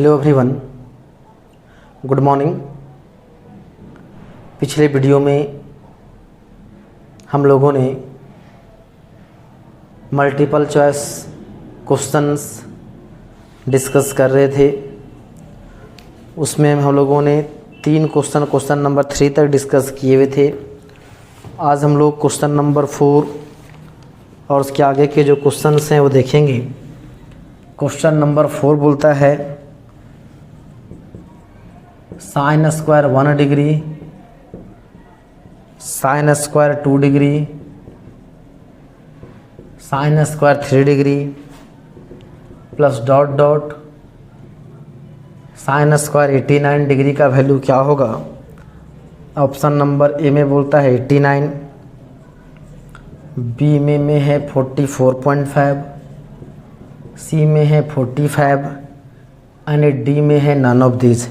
Hello everyone, good morning. पिछले video में हम लोगों ने मल्टीपल चॉइस क्वेश्चंस डिस्कस कर रहे थे। उसमें हम लोगों ने 3 क्वेश्चन नंबर 3 तक डिस्कस किए हुए थे। आज हम लोग क्वेश्चन नंबर 4 और उसके आगे के जो क्वेश्चंस हैं वो देखेंगे। क्वेश्चन नंबर 4 बोलता है sine square 1 degree, sine square 2 degree, sine square 3 degree plus dot dot sine square 89 degree का वैल्यू क्या होगा। ऑप्शन नंबर ए में बोलता है 89, बी में है 44.5, सी में है 45 एंड डी में है नन ऑफ दिस।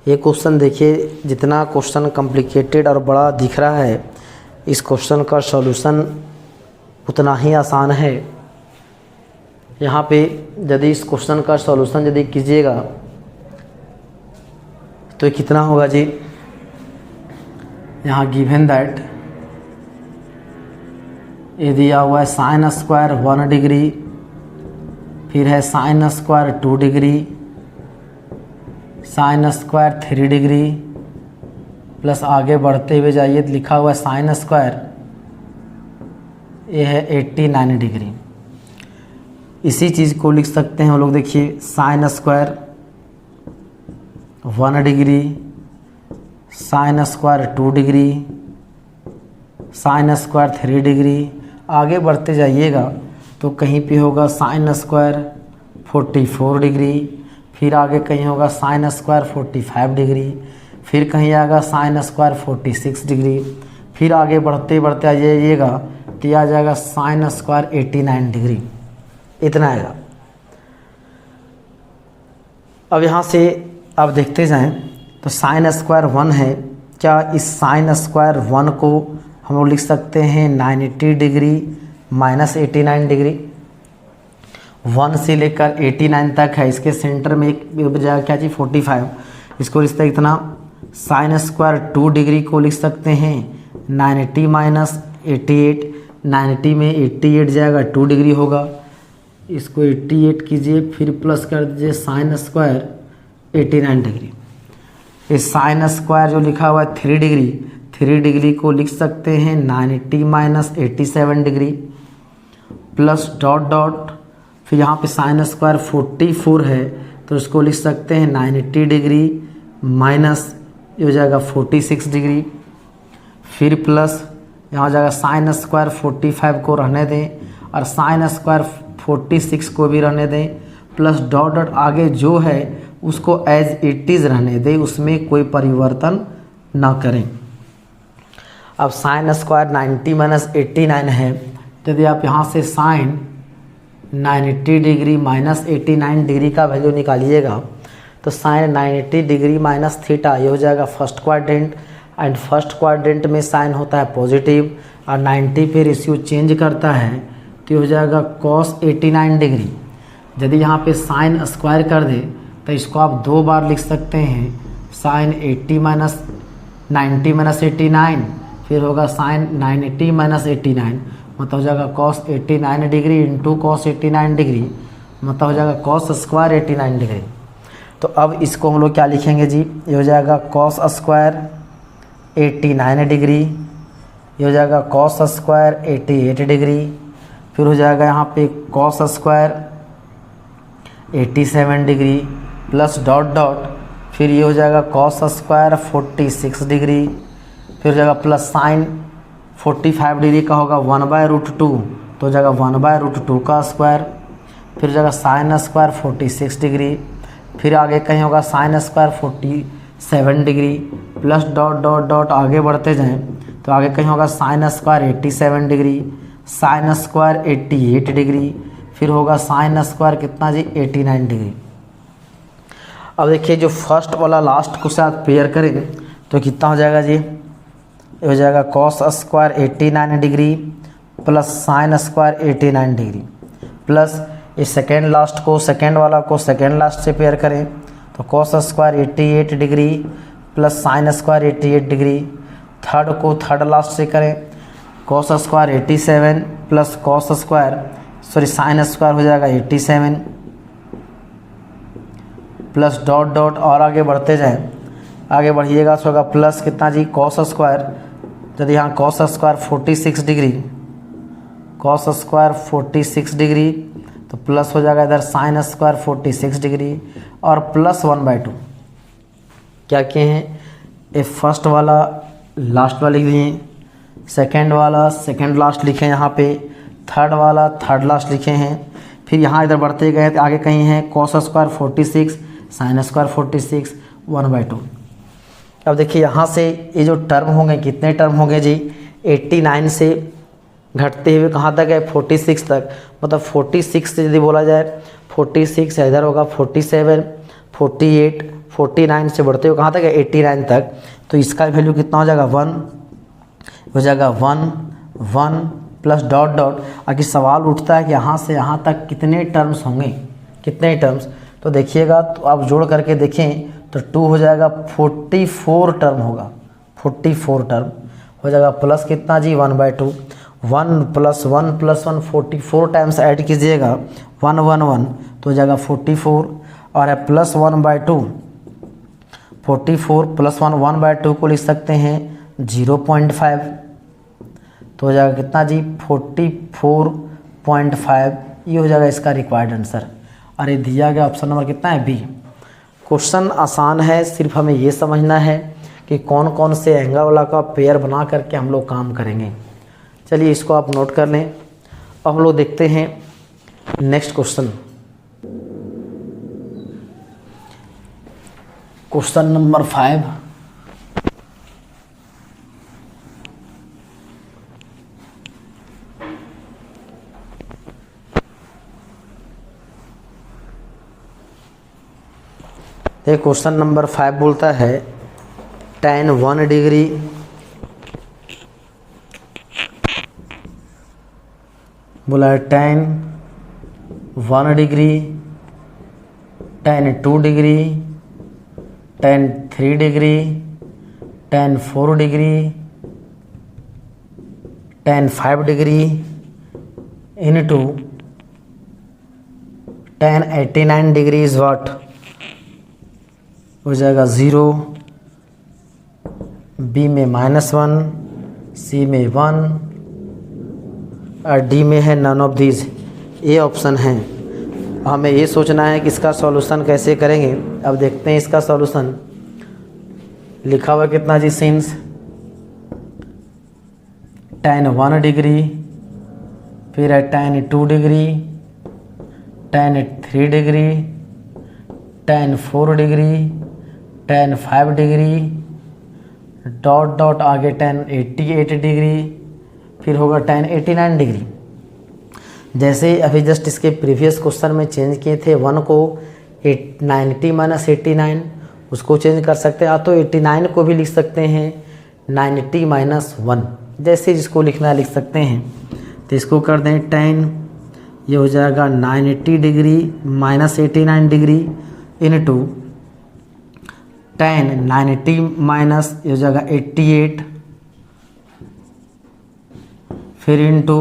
ये क्वेश्चन देखिए, जितना क्वेश्चन कॉम्प्लिकेटेड और बड़ा दिख रहा है, इस क्वेश्चन का सॉल्यूशन उतना ही आसान है। यहाँ पे यदि इस क्वेश्चन का सॉल्यूशन यदि कीजिएगा तो कितना होगा जी। यहाँ गिवन दैट ये दिया हुआ है साइन स्क्वायर 1 डिग्री, फिर है sine square 2 degree, sine square 3 degree plus आगे बढ़ते हुए जाइए तो लिखा हुआ है साइन स्क्वायर ये है 89 डिग्री। इसी चीज़ को लिख सकते हैं हम लोग। देखिए sine square 1 degree, sine square 2 degree, sine square 3 degree. आगे बढ़ते जाइएगा तो कहीं पे होगा साइन स्क्वायर 44 डिग्री, फिर आगे कहीं होगा साइन स्क्वायर 45 डिग्री, फिर कहीं आएगा साइन स्क्वायर 46 डिग्री, फिर आगे बढ़ते बढ़ते आ जाइएगा तो आ जाएगा साइन स्क्वायर 89 डिग्री। इतना आएगा। अब यहाँ से अब देखते जाएं तो साइन स्क्वायर 1 है। क्या इस साइन स्क्वायर 1 को हम लोग लिख सकते हैं 90 डिग्री माइनस 89 डिग्री। 1 से लेकर 89 तक है, इसके सेंटर में एक जाएगा क्या जी 45। इसको लिखते हैं इतना। साइन स्क्वायर 2 डिग्री को लिख सकते हैं 90 माइनस 88। 90 में 88 जाएगा 2 डिग्री होगा, इसको 88 कीजिए फिर प्लस कर दीजिए साइन स्क्वायर 89 डिग्री। इस साइन स्क्वायर जो लिखा हुआ है 3 डिग्री को लिख सकते हैं 90 minus 87 degree plus dot dot, फिर यहाँ पे साइन स्क्वायर 44 है तो इसको लिख सकते हैं 90 डिग्री माइनस ये हो जाएगा 46 डिग्री, फिर प्लस यहाँ हो जाएगा साइन स्क्वायर 45 को रहने दें और साइन स्क्वायर 46 को भी रहने दें, प्लस डॉट डॉट आगे जो है उसको एज इट इज़ रहने दें, उसमें कोई परिवर्तन ना करें। अब साइन स्क्वायर 90 माइनस 89 है, यदि आप यहाँ से साइन 90 डिग्री माइनस 89 डिग्री का वैल्यू निकालिएगा तो साइन 90 डिग्री माइनस थीटा ये हो जाएगा first quadrant, and first quadrant में साइन होता है पॉजिटिव और 90 पे रेशियो चेंज करता है तो हो जाएगा कॉस 89 डिग्री। यदि यहाँ पे साइन स्क्वायर कर दे तो इसको आप 2 बार लिख सकते हैं, साइन 80 माइनस 90 माइनस 89, फिर होगा साइन 90 माइनस 89, मतलब हो जाएगा cos 89 degree into cos 89 degree, मतलब हो जाएगा कॉस स्क्वायर 89 डिग्री। तो अब इसको हम लोग क्या लिखेंगे जी, ये हो जाएगा कॉस स्क्वायर 89 डिग्री, ये हो जाएगा कॉस स्क्वायर 88 डिग्री, फिर हो जाएगा यहाँ पे cos square 87 degree plus dot dot, फिर ये हो जाएगा कॉस स्क्वायर 46 डिग्री, फिर हो जाएगा प्लस साइन 45 डिग्री का होगा 1/√2 तो हो जाएगा 1/√2 का स्क्वायर, फिर हो जाएगा साइन स्क्वायर 46 डिग्री, फिर आगे कहीं होगा sine square 47 degree plus dot dot dot आगे बढ़ते जाएं तो आगे कहीं होगा sine square 87 degree, sine square 88 degree, फिर होगा साइन स्क्वायर कितना जी 89 डिग्री। अब देखिए जो फर्स्ट वाला लास्ट को साथ पेयर करें तो कितना हो जाएगा जी, ये हो जाएगा cos square 89 degree plus sine square 89 degree plus ये सेकेंड लास्ट को सेकेंड वाला को सेकेंड लास्ट से पेयर करें तो cos square 88 degree plus sine square 88 degree. Third को थर्ड लास्ट से करें, cos square 87 plus cos square sine square हो जाएगा 87 प्लस डॉट डॉट और आगे बढ़ते जाएं, आगे बढ़िएगा तो होगा प्लस कितना जी कॉस स्क्वायर, यदि यहाँ cos square 46 degree, cos square 46 degree तो प्लस हो जाएगा इधर साइन स्क्वायर 46 डिग्री और प्लस 1/2। क्या किए हैं, ये फर्स्ट वाला लास्ट वाला लिख दिए, सेकेंड वाला सेकेंड लास्ट लिखे यहाँ पे, थर्ड वाला थर्ड लास्ट लिखे हैं। फिर यहाँ इधर बढ़ते गए तो आगे कहीं हैं कॉस स्क्वायर 46 साइन स्क्वायर 46 1/2। अब देखिए यहाँ से ये जो टर्म होंगे कितने टर्म होंगे जी, 89 से घटते हुए कहाँ तक है 46 तक, मतलब 46 से यदि बोला जाए 46 इधर होगा 47 48 49 से बढ़ते हुए कहाँ तक है 89 तक। तो इसका वैल्यू कितना हो जाएगा 1 हो जाएगा 1 1 प्लस डॉट डॉट। आगे सवाल उठता है कि यहाँ से यहाँ तक कितने टर्म्स होंगे, कितने टर्म्स, तो देखिएगा तो आप जोड़ करके देखें तो 2 हो जाएगा 44 टर्म होगा, 44 टर्म हो जाएगा प्लस कितना जी 1/2 1 प्लस 1 प्लस 1 44 टाइम्स ऐड कीजिएगा 1 1 1 तो हो जाएगा 44 और है प्लस 1/2 44 प्लस 1 1/2 को लिख सकते हैं 0.5 तो हो जाएगा कितना जी 44.5। ये हो जाएगा इसका रिक्वायर्ड आंसर। और ये दिया गया ऑप्शन नंबर कितना है बी। क्वेश्चन आसान है, सिर्फ हमें ये समझना है कि कौन कौन से एंगल वाला का पेयर बना करके हम लोग काम करेंगे। चलिए इसको आप नोट कर लें। अब हम लोग देखते हैं नेक्स्ट क्वेश्चन, क्वेश्चन नंबर 5। ये क्वेश्चन नंबर 5 बोलता है tan 1 डिग्री बोला है tan 1 degree, tan 2 degree, tan 3 degree, tan 4 degree, tan 5 degree into tan 89 degree is what, हो जाएगा 0, बी में -1, सी में 1 और डी में है नन ऑफ दीज। ये ऑप्शन है। हमें ये सोचना है कि इसका सॉल्यूशन कैसे करेंगे। अब देखते हैं इसका सॉल्यूशन। लिखा हुआ कितना जी, सिंस tan 1 डिग्री, फिर है tan 2 degree, tan 3 degree, tan 4 degree, tan 5 degree, dot dot आगे tan 88 डिग्री, फिर होगा tan 89 डिग्री। जैसे अभी जस्ट इसके प्रीवियस क्वेश्चन में चेंज किए थे 1 को 90 - 89, उसको चेंज कर सकते हैं। या तो 89 को भी लिख सकते हैं 90 - 1, जैसे जिसको लिखना लिख सकते हैं। तो इसको कर दें tan, ये हो जाएगा 90 degree - 89 degree into tan 90 minus ये हो जाएगा 88, फिर इनटू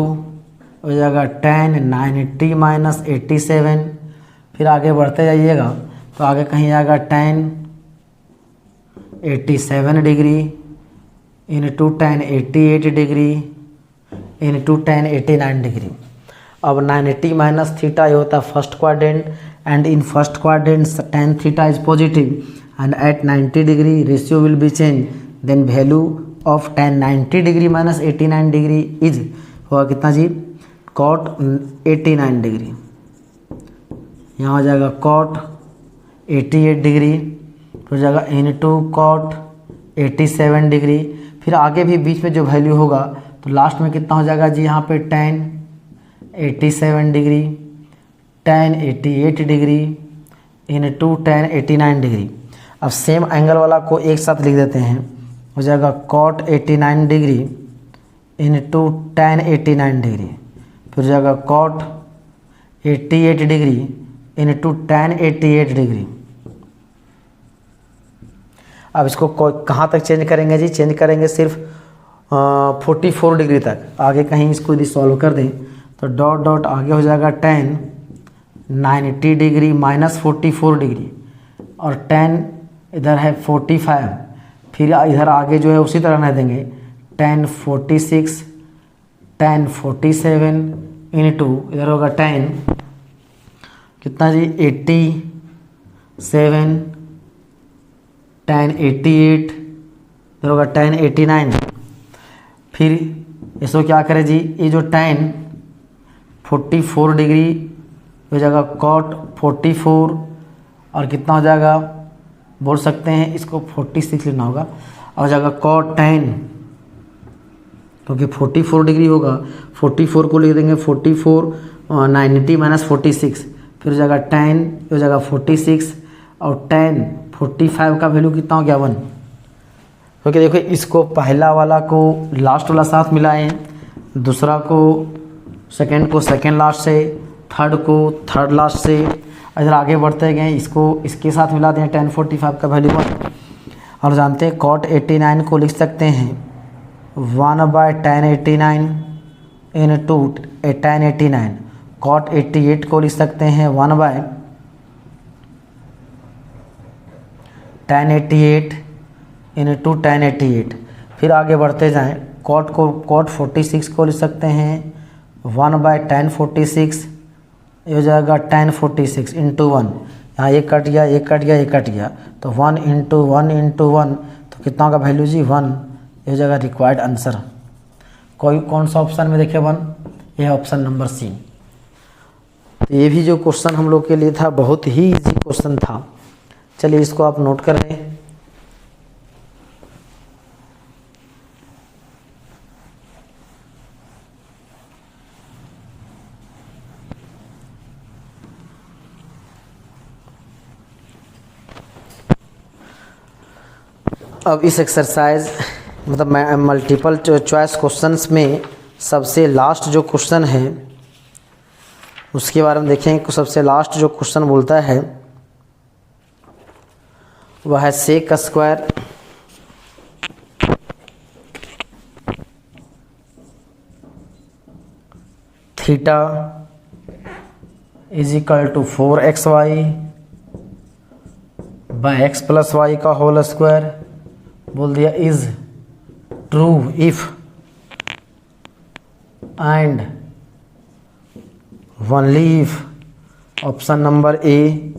हो जाएगा tan 90 - 87, फिर आगे बढ़ते जाइएगा तो आगे कहीं आएगा tan 87 degree into tan 88 degree into tan 89 degree. अब 90 माइनस थीटा ये होता है first quadrant, and in first quadrant tan theta is positive and at 90 degree ratio will be changed, then value of tan 90 degree minus 89 degree is होगा कितना जी cot 89 degree. यहाँ हो जाएगा cot 88 degree, हो जाएगा into cot 87 डिग्री। फिर आगे भी बीच में जो वैल्यू होगा तो लास्ट में कितना हो जाएगा जी, यहाँ पे tan 87 degree, tan 88 degree into tan 89 degree. अब सेम एंगल वाला को एक साथ लिख देते हैं, हो जाएगा cot 89 degree into tan 89 degree, फिर हो जाएगा cot 88 degree into tan 88 degree. अब इसको कहाँ तक चेंज करेंगे जी? चेंज करेंगे सिर्फ 44 डिग्री तक। आगे कहीं इसको यदि सॉल्व कर दें तो डॉट डॉट आगे हो जाएगा tan 90 डिग्री माइनस 44 डिग्री, और tan इधर है 45, फिर इधर आगे जो है उसी तरह रह देंगे tan 46 tan 47 इनटू इधर होगा tan कितना जी 87 tan 88 इधर होगा tan 89। फिर इसको क्या करें जी? ये जो tan 44 डिग्री हो जाएगा cot 44, और कितना हो जाएगा बोल सकते हैं इसको 46 लिखना होगा, और हो जाएगा cot tan, क्योंकि 44 डिग्री होगा 44 को लिख देंगे 44 90 माइनस 46, फिर हो जाएगा tan हो जाएगा 46, और tan 45 का वैल्यू कितना हो गया 1। क्योंकि देखो इसको पहला वाला को लास्ट वाला साथ मिलाएं, दूसरा को सेकंड को सेकंड लास्ट से, थर्ड को थर्ड लास्ट से, इधर आगे बढ़ते गए इसको इसके साथ मिला दें tan 45 का वैल्यू 1। और जानते हैं cot 89 को लिख सकते हैं 1/tan 89 इनटू tan 89। cot 88 को लिख सकते हैं 1/tan 88 इनटू tan 88। फिर आगे बढ़ते जाएं, cot 46 को लिख सकते हैं 1/tan 46, ये हो जाएगा tan 46 इंटू 1, यहाँ ये कट गया ये कट गया ये कट गया, तो 1 इंटू 1 इंटू 1, तो कितना का वैल्यू जी 1। ये हो जाएगा रिक्वायर्ड आंसर। कौन सा ऑप्शन में देखे 1? ये ऑप्शन नंबर सी। तो ये भी जो क्वेश्चन हम लोग के लिए था बहुत ही इजी क्वेश्चन था। चलिए इसको आप नोट कर लें। अब इस एक्सरसाइज मतलब मल्टीपल चॉइस क्वेश्चंस में सबसे लास्ट जो क्वेश्चन है उसके बारे में देखें। सबसे लास्ट जो क्वेश्चन बोलता है वह है sec square theta is equal to 4xy by x plus y का होल स्क्वायर। बोल दिया is true if and only if option number A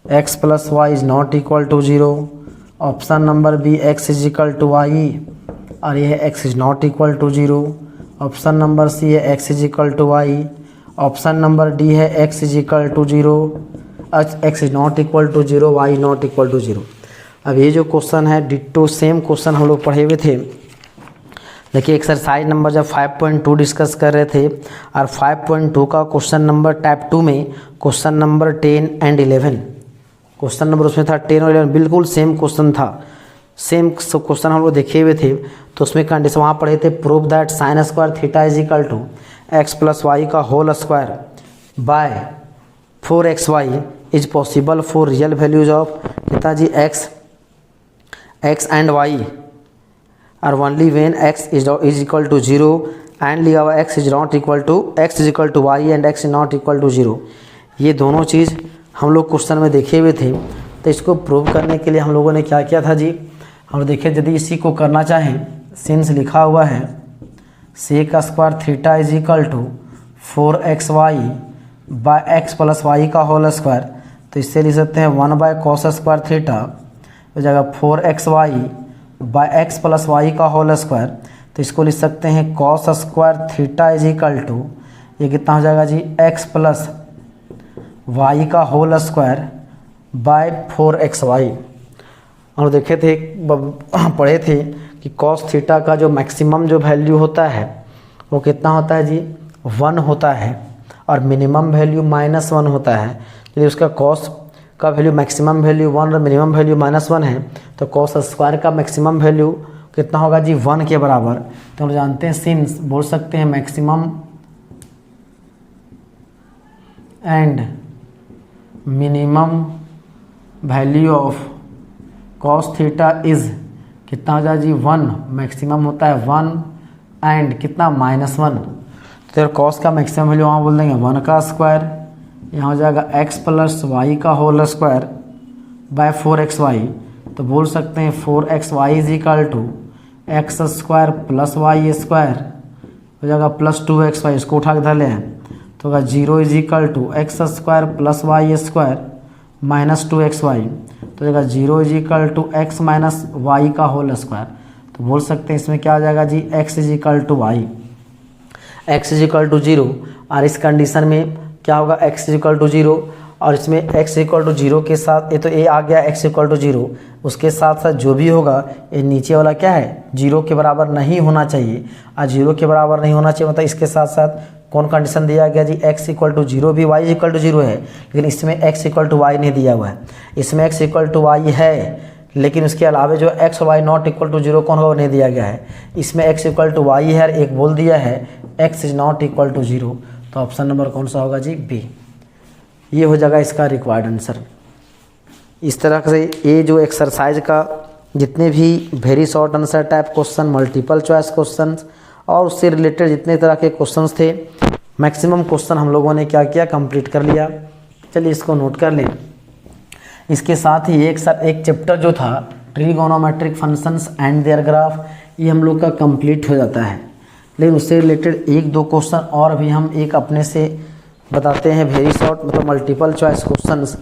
x plus y is not equal to 0, option number B x is equal to y और ये है x is not equal to 0, option number C है x is equal to y, option number D है x is equal to 0, x is not equal to 0, y not equal to 0। अब ये जो question है ditto same question हम लोग पढ़े हुए थे। देखिए एक्सरसाइज नंबर जब 5.2 डिस्कस कर रहे थे और 5.2 का क्वेश्चन नंबर टाइप 2 में question number 10 and 11 question number उसमें था 10 और 11 बिल्कुल सेम क्वेश्चन था। सेम क्वेश्चन हम लोग देखे हुए थे। तो उसमें कंडीशन वहाँ पढ़े थे prove that sine square theta is equal to x plus y का whole square by 4xy is possible for real values of कितना जी x एंड y और only when x is equal to 0 and लिया हुआ x is not equal to y and x is not equal to 0। ये दोनों चीज़ हम लोग question में देखे हुए थे। तो इसको प्रूव करने के लिए हम लोगों ने क्या किया था जी, हम देखिए यदि इसी को करना चाहें सिंस लिखा हुआ है sec square theta is equal to 4xy by x plus y का होल स्क्वायर, तो इससे लिख सकते हैं 1 बाय कॉस स्क्वायर थीटा हो जाएगा 4xy by x plus y का होल स्क्वायर। तो इसको लिख सकते हैं cos square theta is equal to ये कितना हो जाएगा जी x प्लस वाई का होल स्क्वायर बाय 4xy। और देखे थे पढ़े थे कि कॉस थीटा का जो मैक्सिमम जो वैल्यू होता है वो कितना होता है जी 1 होता है और मिनिमम वैल्यू -1 होता है। यदि उसका कॉस का वैल्यू मैक्सिमम वैल्यू 1 और मिनिमम वैल्यू -1 है तो कॉस स्क्वायर का मैक्सिमम वैल्यू कितना होगा जी 1 के बराबर। तो हम जानते हैं सिंस बोल सकते हैं maximum and minimum value of cos theta is कितना हो जाएगा जी 1, मैक्सिमम होता है 1 एंड कितना -1, तो कॉस का मैक्सिमम वैल्यू वहाँ बोल देंगे 1 का स्क्वायर, यहाँ हो जाएगा x प्लस वाई का होल स्क्वायर बाय 4xy, तो बोल सकते हैं 4xy is equal to x square plus y square हो जाएगा प्लस 2xy, इसको उठा के धर ले तो होगा 0 is equal to x square plus y square minus 2xy, तो होगा 0 is equal to x minus y का होल स्क्वायर, तो बोल सकते हैं इसमें क्या आ जाएगा जी x is equal to y, x is equal to 0, और इस कंडीशन में क्या होगा x इज इक्वल टू 0, और इसमें x इक्वल टू 0 के साथ ये तो a आ गया x इक्वल टू 0, उसके साथ साथ जो भी होगा ये नीचे वाला क्या है 0 के बराबर नहीं होना चाहिए, और 0 के बराबर नहीं होना चाहिए मतलब इसके साथ साथ कौन कंडीशन दिया गया जी x इक्वल टू 0 भी y इक्वल टू 0 है, लेकिन इसमें x इक्वल टू y नहीं दिया हुआ है, इसमें x इक्वल टू y है लेकिन उसके अलावा जो x और y नॉट इक्वल टू 0 कौन होगा नहीं दिया गया है, इसमें x इक्वल टू y है, एक बोल दिया है x is not equal to 0, तो ऑप्शन नंबर कौन सा होगा जी बी, ये हो जाएगा इसका रिक्वायर्ड आंसर। इस तरह से ये जो एक्सरसाइज का जितने भी very short answer type question, multiple choice question और उससे रिलेटेड जितने तरह के क्वेश्चंस थे, मैक्सिमम क्वेश्चन हम लोगों ने क्या किया कंप्लीट कर लिया। चलिए इसको नोट कर लें। इसके साथ ही एक चैप्टर जो था trigonometric functions and their graph, ये हम लोग का कंप्लीट हो जाता है, लेकिन उससे रिलेटेड 1-2 क्वेश्चन और भी हम एक अपने से बताते हैं वेरी शॉर्ट, मतलब मल्टीपल चॉइस क्वेश्चंस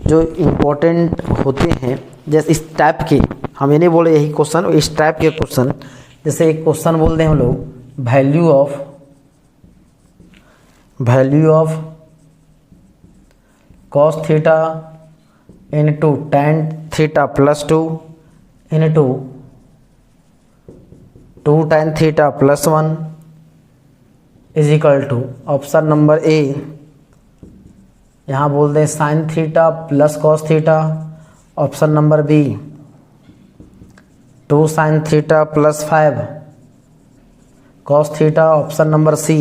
जो इम्पोर्टेंट होते हैं। जैसे इस टाइप के, हम ये नहीं बोले यही क्वेश्चन, इस टाइप के क्वेश्चन, जैसे एक क्वेश्चन बोल दें हम लोग value of cos theta into tan theta plus 2 into 2 tan theta plus 1 is equal to option number A, यहाँ बोल दें sine theta plus cos theta, option number B 2 sine theta plus 5 cos theta, option number C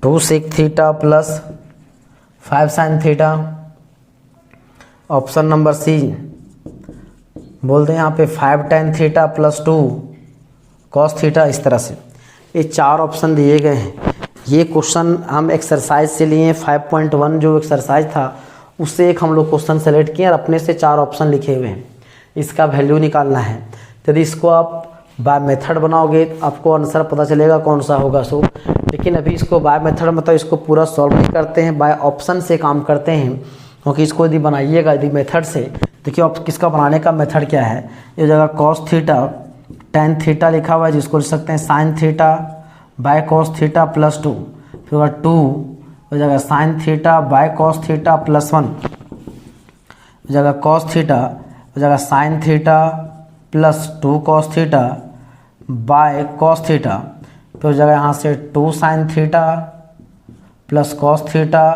2 sec theta plus 5 sine theta, option number C बोल दें यहाँ पे 5 tan theta plus 2 cos theta. इस तरह से ये 4 ऑप्शन दिए गए हैं। ये क्वेश्चन हम एक्सरसाइज से लिए 5.1 जो एक्सरसाइज था उससे एक हम लोग क्वेश्चन सेलेक्ट किए और अपने से 4 ऑप्शन लिखे हुए हैं, इसका वैल्यू निकालना है। यदि इसको आप बाय मेथड बनाओगे आपको आंसर पता चलेगा कौन सा होगा सो, लेकिन अभी इसको बाय मेथड मतलब इसको पूरा सॉल्व नहीं करते हैं, बाय ऑप्शन से काम करते हैं, क्योंकि इसको यदि बनाइएगा यदि मेथड से, देखिए आप किसका बनाने का मेथड क्या है। ये जगह कॉस थीटा tan थीटा लिखा हुआ है जिसको लिख सकते हैं sine theta by cos theta plus 2, फिर होगा 2 हो जाएगा sine theta by cos theta plus 1, हो जाएगा कॉस थीटा हो जाएगा sine theta plus 2 cos theta by cos theta, फिर हो जाएगा यहाँ से 2 sine theta plus cos theta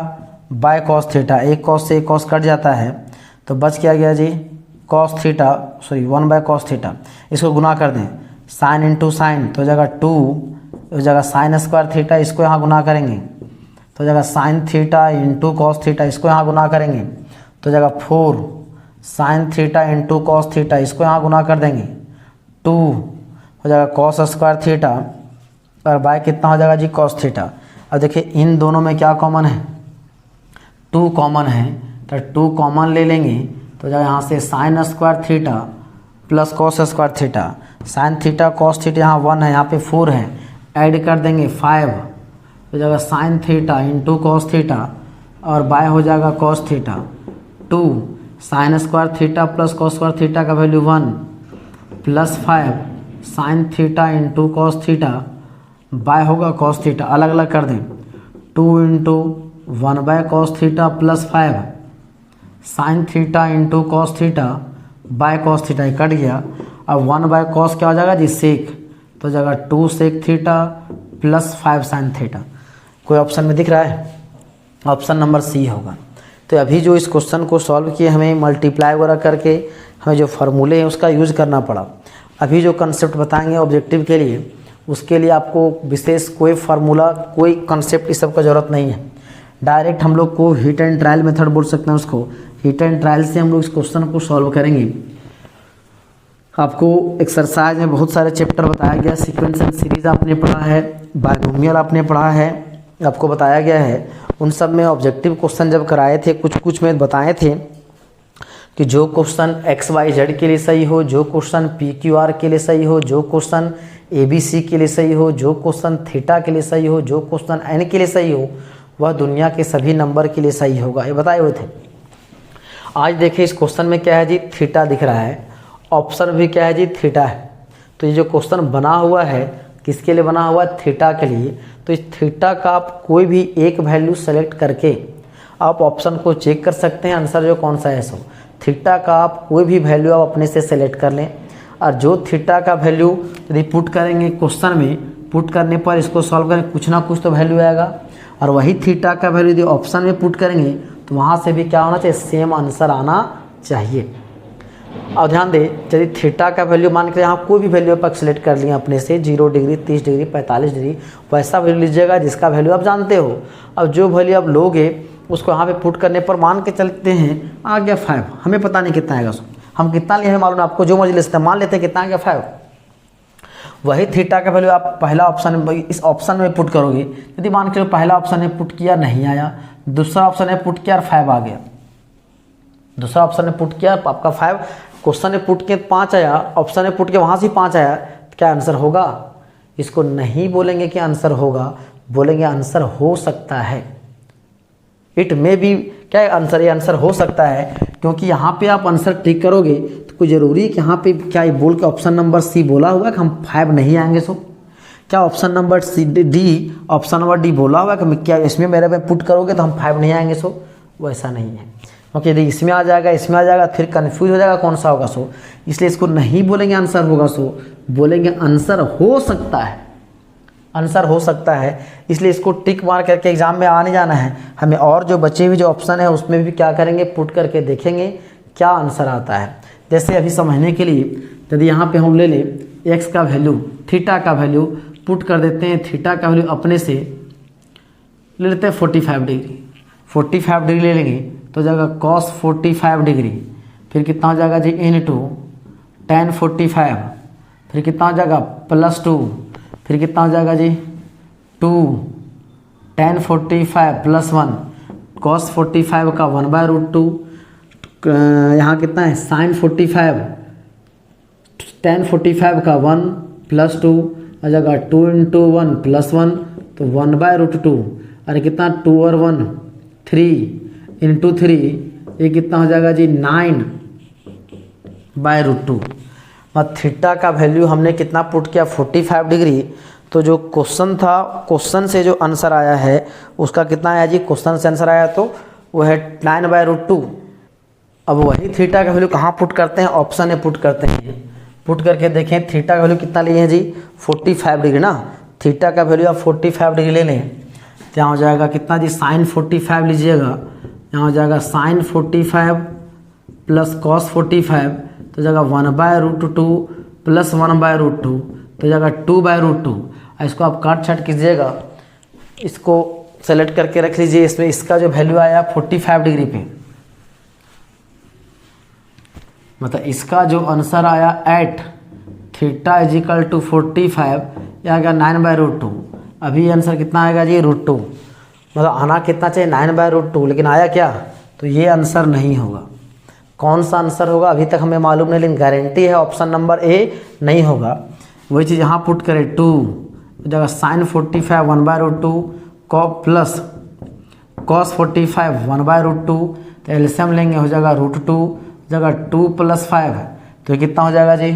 by cos theta, एक कॉस से एक कॉस कट जाता है तो बच क्या गया जी cos theta 1 by cos theta. इसको गुना कर दें साइन इंटू साइन तो हो जाएगा 2, हो जाएगा साइन स्क्वायर थीटा, इसको यहाँ गुना करेंगे तो हो जाएगा sine theta into cos theta, इसको यहाँ गुना करेंगे तो हो जाएगा 4 sign theta into cos theta, इसको यहाँ गुना कर देंगे 2 हो जाएगा कॉस स्क्वायर थीटा और बाय कितना हो जाएगा जी कॉस थीटा। अब देखिए इन दोनों में क्या कॉमन है 2 कॉमन है, तो 2 कॉमन ले लेंगे तो जाएगा यहाँ से sign square theta plus cos square theta, sine theta cos theta यहाँ 1 है यहाँ पे 4 है, ऐड कर देंगे 5 हो जाएगा sine theta into cos theta और बाय हो जाएगा cos theta 2 sine square theta plus cos square theta का value 1 plus 5 sine theta into cos theta by होगा कॉस थीटा, अलग अलग कर दें 2 into 1 by cos theta plus 5 sine theta into cos theta by cos theta, cut गया। अब 1 by cos क्या हो जाएगा जी सेक, तो हो जाएगा 2 sec theta plus 5 sine theta. कोई ऑप्शन में दिख रहा है? ऑप्शन नंबर सी होगा। तो अभी जो इस क्वेश्चन को सॉल्व किए हमें मल्टीप्लाई वगैरह करके हमें जो फार्मूले हैं उसका यूज़ करना पड़ा। अभी जो कंसेप्ट बताएंगे ऑब्जेक्टिव के लिए उसके लिए आपको विशेष कोई फार्मूला कोई कंसेप्ट इस सब का ज़रूरत नहीं है। डायरेक्ट हम लोग को हिट एंड ट्रायल मेथड बोल सकते हैं उसको। हिट एंड ट्रायल से हम लोग इस क्वेश्चन को सॉल्व करेंगे। आपको एक्सरसाइज में बहुत सारे चैप्टर बताया गया, सीक्वेंस एंड सीरीज आपने पढ़ा है, बायनोमियल आपने पढ़ा है, आपको बताया गया है। उन सब में ऑब्जेक्टिव क्वेश्चन जब कराए थे, कुछ में बताए थे कि जो क्वेश्चन एक्स वाई जेड के लिए सही हो, जो क्वेश्चन पी क्यू आर के लिए सही हो, जो क्वेश्चन ए बी सी के लिए सही हो, जो क्वेश्चन थीटा के लिए सही हो, जो क्वेश्चन एन के लिए सही हो, वह दुनिया के सभी नंबर के लिए सही होगा, ये बताए हुए थे। आज देखिए इस क्वेश्चन में क्या है जी, थीटा दिख रहा है, ऑप्शन भी क्या है जी, थीटा है। तो ये जो क्वेश्चन बना हुआ है किसके लिए बना हुआ है, थीटा के लिए। तो इस थीटा का आप कोई भी एक वैल्यू सेलेक्ट करके आप ऑप्शन को चेक कर सकते हैं, आंसर जो कौन सा है सो। थीटा का आप कोई भी वैल्यू आप अपने से सेलेक्ट कर लें, और जो थीटा का वैल्यू यदि पुट करेंगे क्वेश्चन में, पुट करने पर इसको सॉल्व करें कुछ ना कुछ तो वैल्यू आएगा, और वही थीटा का वैल्यू यदि ऑप्शन में पुट करेंगे तो वहाँ से भी क्या होना चाहिए, सेम आंसर आना चाहिए। और ध्यान दें, यदि थीटा का वैल्यू मान के यहाँ कोई भी वैल्यू आप सेलेक्ट कर लिए अपने से, 0 डिग्री, 30 डिग्री, 45 डिग्री, वैसा वैल्यू लीजिएगा जिसका वैल्यू आप जानते हो। अब जो वैल्यू आप लोगे उसको यहाँ पे पुट करने पर मान के चलते हैं आ गया 5, हमें पता नहीं कितना आएगा, हम कितना लिए हमें मालूम है, आपको जो मर्जी ले सकते हैं, मान लेते हैं कितना आ गया 5। वही थीटा का वैल्यू आप पहला ऑप्शन में, इस ऑप्शन में पुट करोगे, यदि मान के पहला ऑप्शन में पुट किया नहीं आया, दूसरा ऑप्शन में पुट किया और 5 आ गया, दूसरा ऑप्शन में पुट किया आपका 5, क्वेश्चन में पुट के 5 आया, ऑप्शन में पुट के वहाँ से 5 आया, तो क्या आंसर होगा? इसको नहीं बोलेंगे कि आंसर होगा, बोलेंगे आंसर हो सकता है। इट में भी क्या आंसर, ये आंसर हो सकता है, क्योंकि यहाँ पे आप आंसर टिक करोगे तो कोई ज़रूरी है कि यहाँ पे क्या ये बोल के ऑप्शन नंबर सी बोला हुआ है कि हम 5 नहीं आएंगे सो? क्या option number C D, option number D बोला हुआ है कि क्या इसमें मेरे में पुट करोगे तो हम 5 नहीं आएंगे सो? वैसा नहीं है, क्योंकि यदि इसमें आ जाएगा, इसमें आ जाएगा, फिर कन्फ्यूज हो जाएगा कौन सा होगा सो। इसलिए इसको नहीं बोलेंगे आंसर होगा सो, बोलेंगे आंसर हो सकता है, आंसर हो सकता है। इसलिए इसको टिक मार करके एग्जाम में आने जाना है हमें, और जो बचे हुए जो ऑप्शन है उसमें भी क्या करेंगे, पुट करके देखेंगे क्या आंसर आता है। जैसे अभी समझने के लिए यदि यहाँ पे हम ले लें एक्स का वैल्यू, थीटा का वैल्यू पुट कर देते हैं, थीटा का वैल्यू अपने से ले लेते हैं 45 डिग्री, 45 डिग्री ले लेंगे तो जाएगा cos 45 डिग्री, फिर कितना हो जाएगा जी * tan 45, फिर कितना हो जाएगा +2, फिर कितना हो जाएगा जी 2 tan 45 +1, cos 45 का 1/√2, यहाँ कितना है sin 45, tan 45 का 1 + 2 आ जाएगा 2 × 1 + 1 तो 1/√2, अरे कितना 2 और 1 3 × 3, ये कितना हो जाएगा जी 9/√2। और थीटा का वैल्यू हमने कितना पुट किया 45 डिग्री, तो जो क्वेश्चन था, क्वेश्चन से जो आंसर आया है उसका कितना आया जी, क्वेश्चन से आंसर आया तो वो है 9/√2। अब वही थीटा का वैल्यू कहाँ पुट करते हैं, ऑप्शन में पुट करते हैं। पुट करके देखें थीटा का वैल्यू कितना लिए हैं जी 45 डिग्री ना, थीटा का वैल्यू आप 45 डिग्री ले लें तो यहाँ हो जाएगा कितना जी sin 45 लीजिएगा, यहाँ हो जाएगा sin 45 + cos 45 तो जाएगा 1/√2 + 1/√2 तो जाएगा 2/√2। इसको आप काट छाट कीजिएगा, इसको सेलेक्ट करके रख लीजिए। इसमें इसका जो वैल्यू आया 45 डिग्री पे, मतलब इसका जो आंसर आया एट थीटा = 45, यह आ गया 9/√2। अभी आंसर कितना आएगा जी √2, मतलब आना कितना चाहिए 9/√2, लेकिन आया क्या, तो ये आंसर नहीं होगा। कौन सा आंसर होगा अभी तक हमें मालूम नहीं, लेकिन गारंटी है ऑप्शन नंबर ए नहीं होगा। वही चीज़ यहाँ पुट करें 2 जगह sin 45 1/√2 प्लस cos 45 1/√2, तो एलसीएम लेंगे हो जाएगा √2 जगह 2 + 5 तो ये कितना हो जाएगा जी,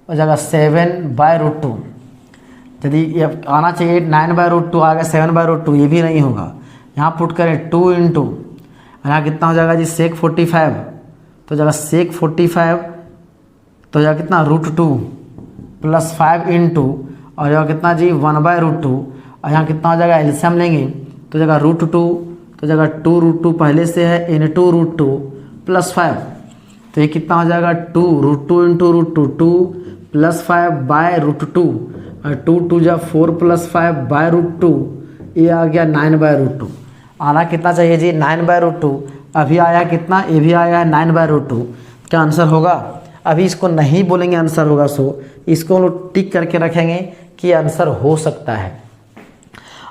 हो जाएगा 7/√2। यदि ये आना चाहिए 9/√2 आ गया 7/√2, ये भी नहीं होगा। यहाँ पुट करें 2 × यहाँ कितना हो जाएगा जी sec 45 तो जाएगा sec 45 तो जाएगा कितना √2 + 5 × और यहाँ कितना जी 1/√2 और यहाँ कितना हो जाएगा एलसीएम लेंगे तो जाएगा √2 तो जाएगा 2√2 पहले से है × √2 + 5 तो ये कितना हो जाएगा 2 √2 × √2 2 + 5/√2 और 2 2 जा 4 + 5/√2, ये आ गया 9/√2। आना कितना चाहिए जी 9/√2। अभी आया कितना, ए भी आया है 9/√2, क्या आंसर होगा। अभी इसको नहीं बोलेंगे आंसर होगा, सो इसको हम लोग टिक करके रखेंगे कि आंसर हो सकता है।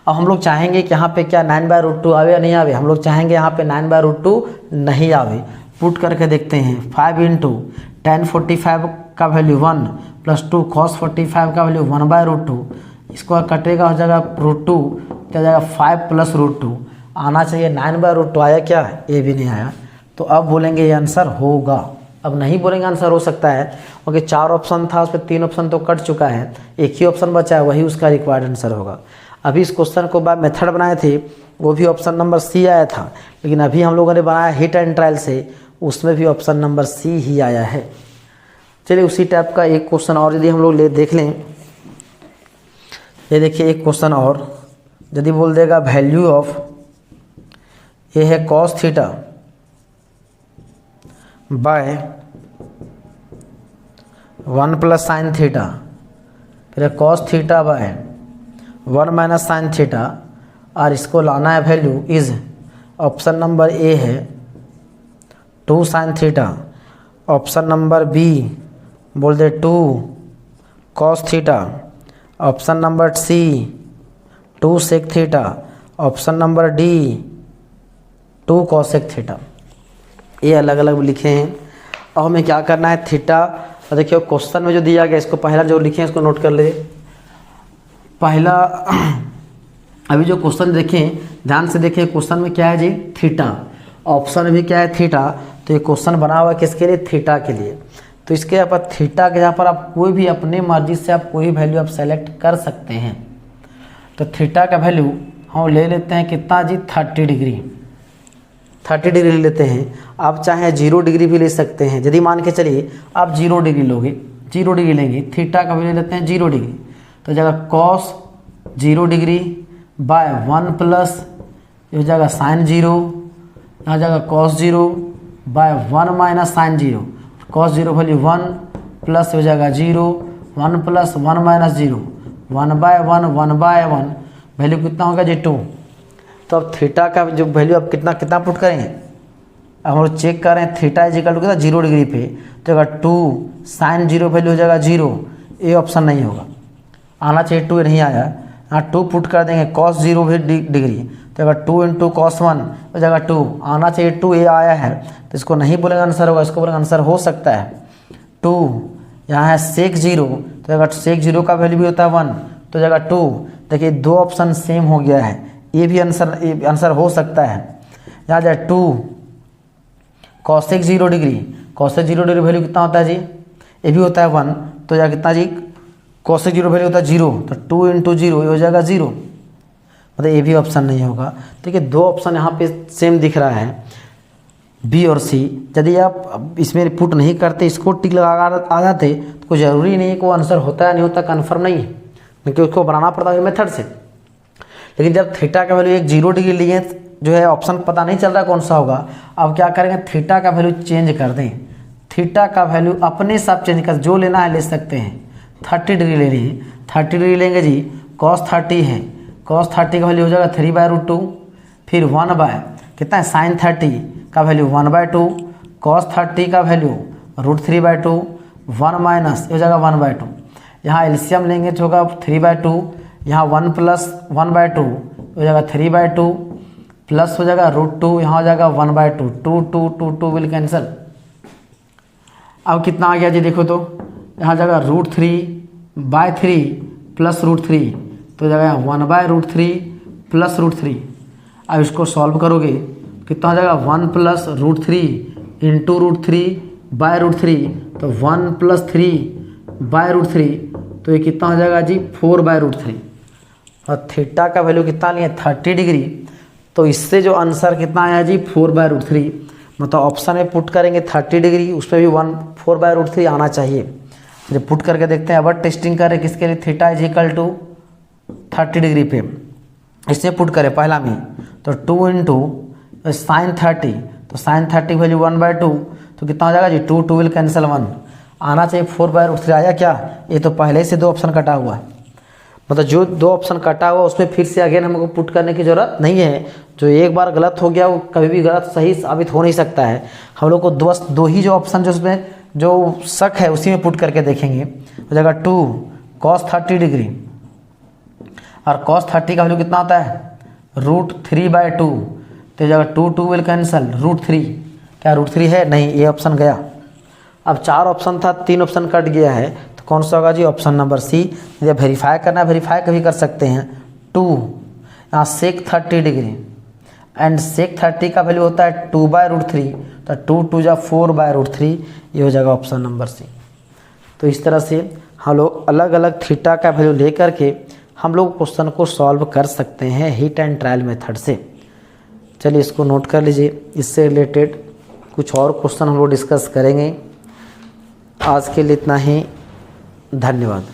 अब हम लोग चाहेंगे कि यहाँ पे क्या 9/√2 आवे या नहीं आवे, हम लोग चाहेंगे यहाँ पे 9/√2 नहीं आवे। पुट करके देखते हैं, 5 × tan 45 का वैल्यू 1 + 2 cos 45 का वैल्यू 1/√2, इसको कटेगा हो जाएगा √2, क्या जाएगा 5 + √2, आना चाहिए 9/√2, आया क्या, ये भी नहीं आया। तो अब बोलेंगे ये आंसर होगा, अब नहीं बोलेंगे आंसर हो सकता है, क्योंकि 4 ऑप्शन था, उस पर 3 ऑप्शन तो कट चुका है, एक ही ऑप्शन बचा है, वही उसका रिक्वायर्ड आंसर होगा। अभी इस क्वेश्चन को बाद मेथड बनाए थे, वो भी ऑप्शन नंबर सी आया था, लेकिन अभी हम लोगों ने बनाया हिट एंड ट्रायल से, उसमें भी ऑप्शन नंबर सी ही आया है। चलिए उसी टाइप का एक क्वेश्चन और यदि हम लोग देख लें, ये देखिए एक क्वेश्चन और, यदि बोल देगा वैल्यू ऑफ, ये है cos theta by 1 + sin theta, फिर cos theta by 1 - sin theta, और इसको लाना है value is, option number A है 2 sin theta, option number B बोल दे 2 cos theta, option number C 2 sec theta, option number D 2 cosec theta. ये अलग अलग लिखे हैं। और हमें क्या करना है, थीटा, देखिए क्वेश्चन में जो दिया गया, इसको पहला जो लिखे हैं इसको नोट कर ले। पहला अभी जो क्वेश्चन देखें, ध्यान से देखें, क्वेश्चन में क्या है जी, थीटा, ऑप्शन में भी क्या है, थीटा, तो ये क्वेश्चन बना हुआ है किसके लिए, थीटा के लिए। तो इसके यहाँ पर थीटा के यहाँ पर आप कोई भी अपने मर्जी से आप कोई वैल्यू आप सेलेक्ट कर सकते हैं। तो थीटा का वैल्यू हम ले लेते हैं कितना जी, 30 डिग्री, 30 डिग्री लेते हैं। आप चाहे 0 डिग्री भी ले सकते हैं, यदि मान के चलिए आप 0 डिग्री लोगे, 0 डिग्री लेंगे, थीटा का वैल्यू लेते हैं 0 डिग्री, तो जगह cos 0 डिग्री बाय 1 प्लस ये हो जाएगा sin 0, यहाँ जाएगा cos 0 by 1 - sin 0, cos 0 value 1 plus हो जाएगा 0, 1 + 1 - 0, 1/1 1/1, वैल्यू कितना होगा जी 2। तो अब थीटा का जो वैल्यू अब कितना पुट करेंगे, अब हम लोग चेक कर रहे हैं, थीटा इज इक्वल टू कितना 0 डिग्री पे, तो अगर 2 sin 0 वैल्यू हो जाएगा 0, ये ऑप्शन नहीं होगा, आना चाहिए 2, नहीं आया, यहाँ 2 पुट कर देंगे, cos 0 डिग्री, तो अगर 2 × cos 1 हो जाएगा 2, आना चाहिए 2, ये आया है, तो इसको नहीं बोलेंगे आंसर होगा, इसको बोलेंगे आंसर हो सकता है 2। यहाँ है sec 0, तो अगर sec 0 का वैल्यू भी होता है 1, तो जाएगा 2। देखिए 2 ऑप्शन सेम हो गया है, ये भी आंसर हो सकता है। यहाँ जाए 2 cosec 0 degree, cosec 0 degree value कितना होता है जी, ये भी होता है 1, तो या कितना जी, cosec 0 वैल्यू होता है 0, तो 2 × 0 ये हो जाएगा 0, मतलब ये भी ऑप्शन नहीं होगा। देखिए 2 ऑप्शन यहाँ पे सेम दिख रहा है, बी और सी। यदि आप इसमें पुट नहीं करते, इसको टिक लगा आ जाते, तो कोई ज़रूरी नहीं है कि वो आंसर होता है नहीं होता, कन्फर्म नहीं है, क्योंकि उसको बनाना पड़ता है मेथड से। लेकिन जब थीटा का वैल्यू एक 0 डिग्री लिए, जो है ऑप्शन पता नहीं चल रहा कौन सा होगा, अब क्या करेंगे, थीटा का वैल्यू चेंज कर दें, थीटा का वैल्यू अपने हिसाब चेंज कर, जो लेना है ले सकते हैं। 30 डिग्री ले ली, 30 डिग्री लेंगे जी, cos 30 है, cos 30 का वैल्यू हो जाएगा 3/√2, फिर 1 बाय कितना है, sin 30 का वैल्यू 1/2, cos 30 का वैल्यू √3/2, 1 माइनस हो जाएगा 1/2, यहाँ एलसीएम लेंगे तो होगा 3/2, यहाँ 1 + 1/2 हो जाएगा 3/2, प्लस हो जाएगा √2, यहाँ हो जाएगा 1/2, 2 विल कैंसिल। अब कितना आ गया जी, देखो तो यहाँ जाएगा √3/3 प्लस √3, तो जाएगा 1/√3 प्लस √3। अब इसको सॉल्व करोगे कितना हो जाएगा, 1 + √3 × √3/√3, तो 1 + 3/√3, तो ये कितना हो जाएगा जी, 4/√3। और थीटा का वैल्यू कितना लिए, 30 डिग्री, तो इससे जो आंसर कितना आया जी, 4/√3। मतलब ऑप्शन में पुट करेंगे 30 डिग्री, उसमें भी 4/√3 आना चाहिए। जब पुट करके देखते हैं, अब टेस्टिंग करें किसके लिए, theta is equal to 30 degree पे, इसमें पुट करें पहला में, तो 2 × sin 30, तो sin 30 वैल्यू 1/2, तो कितना हो जाएगा जी, 2 विल कैंसिल 1, आना चाहिए 4/√3, आया क्या, ये तो पहले से 2 ऑप्शन कटा हुआ है, मतलब जो 2 ऑप्शन कटा हुआ उसमें फिर से अगेन हमको पुट करने की ज़रूरत नहीं है। जो एक बार गलत हो गया वो कभी भी गलत सही साबित हो नहीं सकता है। हम लोग को बस 2 ही जो ऑप्शन जो उसमें जो शक है उसी में पुट करके देखेंगे। हो जाएगा 2 cos 30 डिग्री, और cos 30 का वैल्यू कितना होता है √3/2, तो हो जाएगा 2 विल कैंसल, √3 क्या √3 है नहीं, ये ऑप्शन गया। अब 4 ऑप्शन था, 3 ऑप्शन कट गया है, तो कौन सा होगा जी ऑप्शन नंबर सी। यदि वेरीफाई करना है वेरीफाई कभी कर सकते हैं। 2 यहाँ sec 30 डिग्री एंड sec 30 का वैल्यू होता है 2/√3, तो 2 2 जा 4/√3, ये हो जाएगा ऑप्शन नंबर सी। तो इस तरह से हम लोग अलग अलग थीटा का वैल्यू ले करके हम लोग क्वेश्चन को सॉल्व कर सकते हैं हिट एंड ट्रायल मेथड से। चलिए इसको नोट कर लीजिए, इससे रिलेटेड कुछ और क्वेश्चन हम लोग डिस्कस करेंगे। आज के लिए इतना ही, धन्यवाद।